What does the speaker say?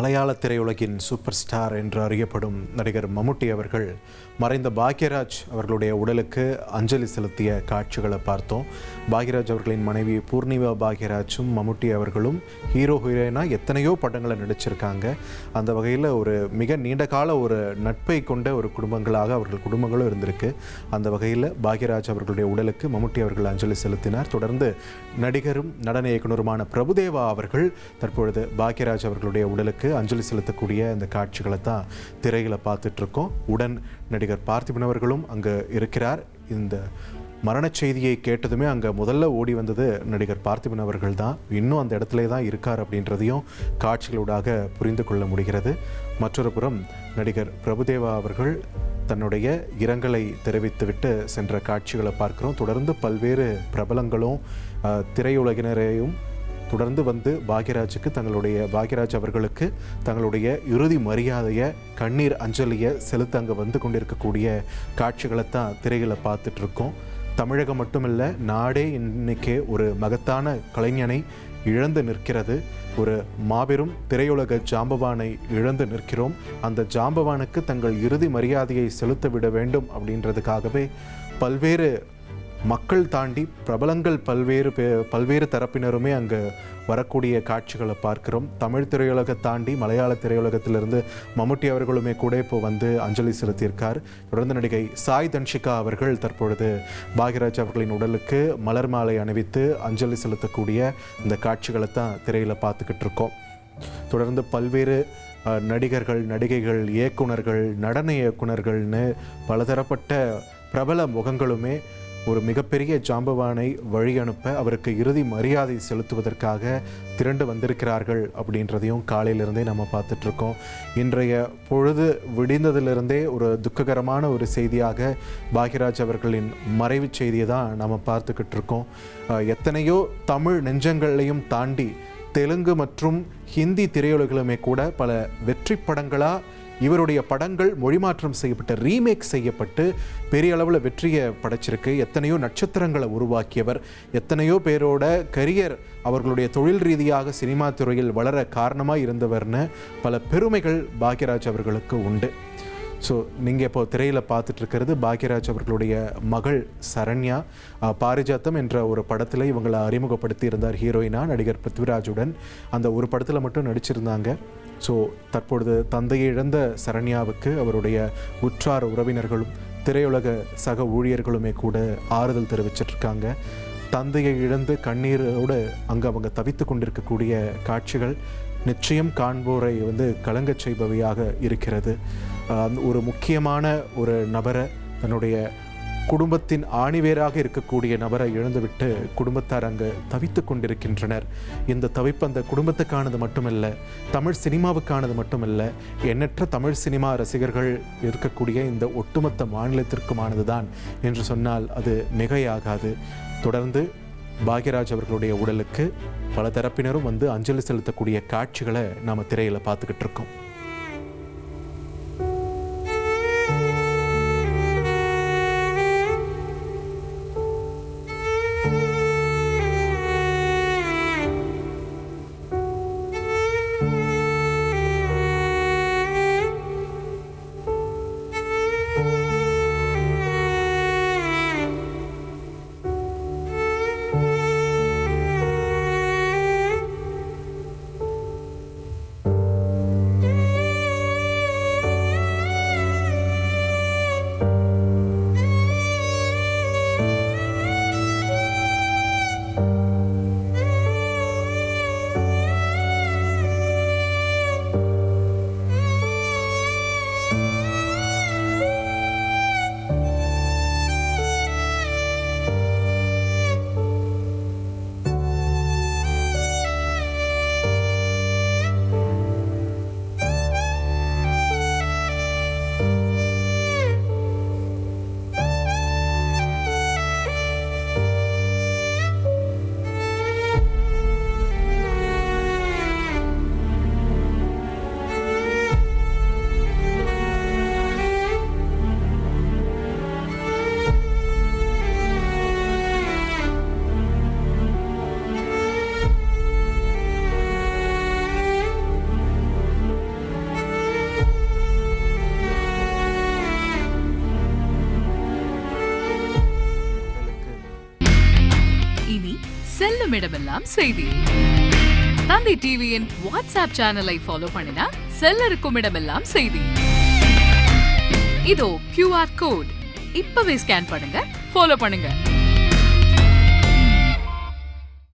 மலையாள திரையுலகின் super star என்று அறியப்படும் நடிகர் மம்முட்டி அவர்கள் மறைந்த பாக்யராஜ் அவர்களுடைய உடலுக்கு அஞ்சலி செலுத்திய காட்சிகளை பார்த்தோம். பாக்யராஜ் அவர்களின் மனைவி பூர்ணிமா பாக்யராஜும் மம்முட்டி அவர்களும் ஹீரோயினாக எத்தனையோ படங்களை நடிச்சிருக்காங்க. அந்த வகையில் ஒரு மிக நீண்ட கால ஒரு நட்பை கொண்ட ஒரு குடும்பங்களாக அவர்கள் குடும்பங்களும் இருந்திருக்கு. அந்த வகையில் பாக்யராஜ் அவர்களுடைய உடலுக்கு மம்முட்டி அவர்கள் அஞ்சலி செலுத்தினார். தொடர்ந்து நடிகரும் நடன இயக்குனருமான பிரபுதேவா அவர்கள் தற்பொழுது பாக்யராஜ் அவர்களுடைய உடலுக்கு அஞ்சலி செலுத்தக்கூடிய இந்த காட்சிகளை தான் திரையில பார்த்துட்டு இருக்கோம். உடன் நடிகர் பார்த்திபன் அவர்களும் அங்கே இருக்கிறார். இந்த மரண செய்தியை கேட்டதுமே அங்கே முதல்ல ஓடி வந்தது நடிகர் பார்த்திபன் அவர்கள் தான். இன்னும் அந்த இடத்துல தான் இருக்கார் அப்படின்றதையும் காட்சிகளூடாக புரிந்து கொள்ள முடிகிறது. மற்றொரு புறம் நடிகர் பிரபுதேவா அவர்கள் தன்னுடைய இரங்கலை தெரிவித்துவிட்டு சென்ற காட்சிகளை பார்க்கிறோம். தொடர்ந்து பல்வேறு பிரபலங்களும் திரையுலகினரையும் தொடர்ந்து வந்து பாக்யராஜ் அவர்களுக்கு தங்களுடைய இறுதி மரியாதையை கண்ணீர் அஞ்சலியை செலுத்த அங்கே வந்து கொண்டிருக்கக்கூடிய காட்சிகளை தான் திரைகளை பார்த்துட்டு இருக்கோம். தமிழகம் மட்டுமில்லை, நாடே இன்னைக்கே ஒரு மகத்தான கலைஞனை இழந்து நிற்கிறது. ஒரு மாபெரும் திரையுலக ஜாம்பவானை இழந்து நிற்கிறோம். அந்த ஜாம்பவானுக்கு தங்கள் இறுதி மரியாதையை செலுத்த விட வேண்டும் அப்படின்றதுக்காகவே பல்வேறு மக்கள் தாண்டி பிரபலங்கள் பல்வேறு தரப்பினருமே அங்கே வரக்கூடிய காட்சிகளை பார்க்கிறோம். தமிழ் திரையுலகை தாண்டி மலையாள திரையுலகத்திலிருந்து மம்முட்டி அவர்களுமே கூட இப்போ வந்து அஞ்சலி செலுத்தியிருக்கார். தொடர்ந்து நடிகை சாய் தன்ஷிகா அவர்கள் தற்பொழுது பாக்யராஜ் அவர்களின் உடலுக்கு மலர் மாலை அணிவித்து அஞ்சலி செலுத்தக்கூடிய இந்த காட்சிகளை தான் திரையில் பார்த்துக்கிட்டு இருக்கோம். தொடர்ந்து பல்வேறு நடிகர்கள், நடிகைகள், இயக்குனர்கள், நடன இயக்குனர்கள்னு பலதரப்பட்ட பிரபல முகங்களுமே ஒரு மிகப்பெரிய ஜாம்பவானை வழி அனுப்ப அவருக்கு இறுதி மரியாதை செலுத்துவதற்காக திரண்டு வந்திருக்கிறார்கள் அப்படின்றதையும் காலையிலிருந்தே நம்ம பார்த்துட்ருக்கோம். இன்றைய பொழுது விடிந்ததிலிருந்தே ஒரு துக்ககரமான ஒரு செய்தியாக பாக்யராஜ் அவர்களின் மறைவு செய்தியை தான் நம்ம பார்த்துக்கிட்டு இருக்கோம். எத்தனையோ தமிழ் நெஞ்சங்களையும் தாண்டி தெலுங்கு மற்றும் ஹிந்தி திரையுலகிலுமே கூட பல வெற்றி படங்களாக இவருடைய படங்கள் மொழிமாற்றம் செய்யப்பட்ட ரீமேக் செய்யப்பட்டு பெரிய அளவில் வெற்றியை படைச்சிருக்கு. எத்தனையோ நட்சத்திரங்களை உருவாக்கியவர், எத்தனையோ பேரோட கரியர் அவர்களுடைய தொழில் ரீதியாக சினிமா துறையில் வளர காரணமாக இருந்தவர்னு பல பெருமைகள் பாக்யராஜ் அவர்களுக்கு உண்டு. ஸோ நீங்கள் இப்போ திரையில் பார்த்துட்டு இருக்கிறது பாக்யராஜ் அவர்களுடைய மகள் சரண்யா. பாரிஜாத்தம் என்ற ஒரு படத்தில் இவங்களை அறிமுகப்படுத்தி இருந்தார் ஹீரோயினா நடிகர் பிருத்விராஜுடன். அந்த ஒரு படத்தில் மட்டும் நடிச்சிருந்தாங்க. ஸோ தற்பொழுது தந்தையை இழந்த சரண்யாவுக்கு அவருடைய உற்றார் உறவினர்களும் திரையுலக சக ஊழியர்களுமே கூட ஆறுதல் தெரிவிச்சிட்ருக்காங்க. தந்தையை இழந்து கண்ணீரோடு அங்கே அவங்க தவித்து கொண்டிருக்கக்கூடிய காட்சிகள் நிச்சயம் காண்போரை கலங்கச் செய்பவையாக இருக்கிறது. ஒரு முக்கியமான ஒரு நபரை, தன்னுடைய குடும்பத்தின் ஆணிவேராக இருக்கக்கூடிய நபரை இழந்துவிட்டு குடும்பத்தார் அங்கு தவித்து கொண்டிருக்கின்றனர். இந்த தவிப்பு அந்த குடும்பத்துக்கானது மட்டுமல்ல, தமிழ் சினிமாவுக்கானது மட்டுமல்ல, எண்ணற்ற தமிழ் சினிமா ரசிகர்கள் இருக்கக்கூடிய இந்த ஒட்டுமொத்த மாநிலத்திற்குமானது தான் என்று சொன்னால் அது மிகையாகாது. தொடர்ந்து பாக்யராஜ் அவர்களுடைய உடலுக்கு பல தரப்பினரும் அஞ்சலி செலுத்தக்கூடிய காட்சிகளை நாம் திரையில் பார்த்துக்கிட்டு இருக்கோம். இனி செல்லும் இடமெல்லாம் செய்தி. தந்தி டிவியின் வாட்ஸ்அப் சேனலை ஃபாலோ பண்ணினா செல்ல இருக்கும் இடமெல்லாம் செய்தி. இதோ QR கோட் இப்பவே ஸ்கேன் பண்ணுங்க, ஃபாலோ பண்ணுங்க.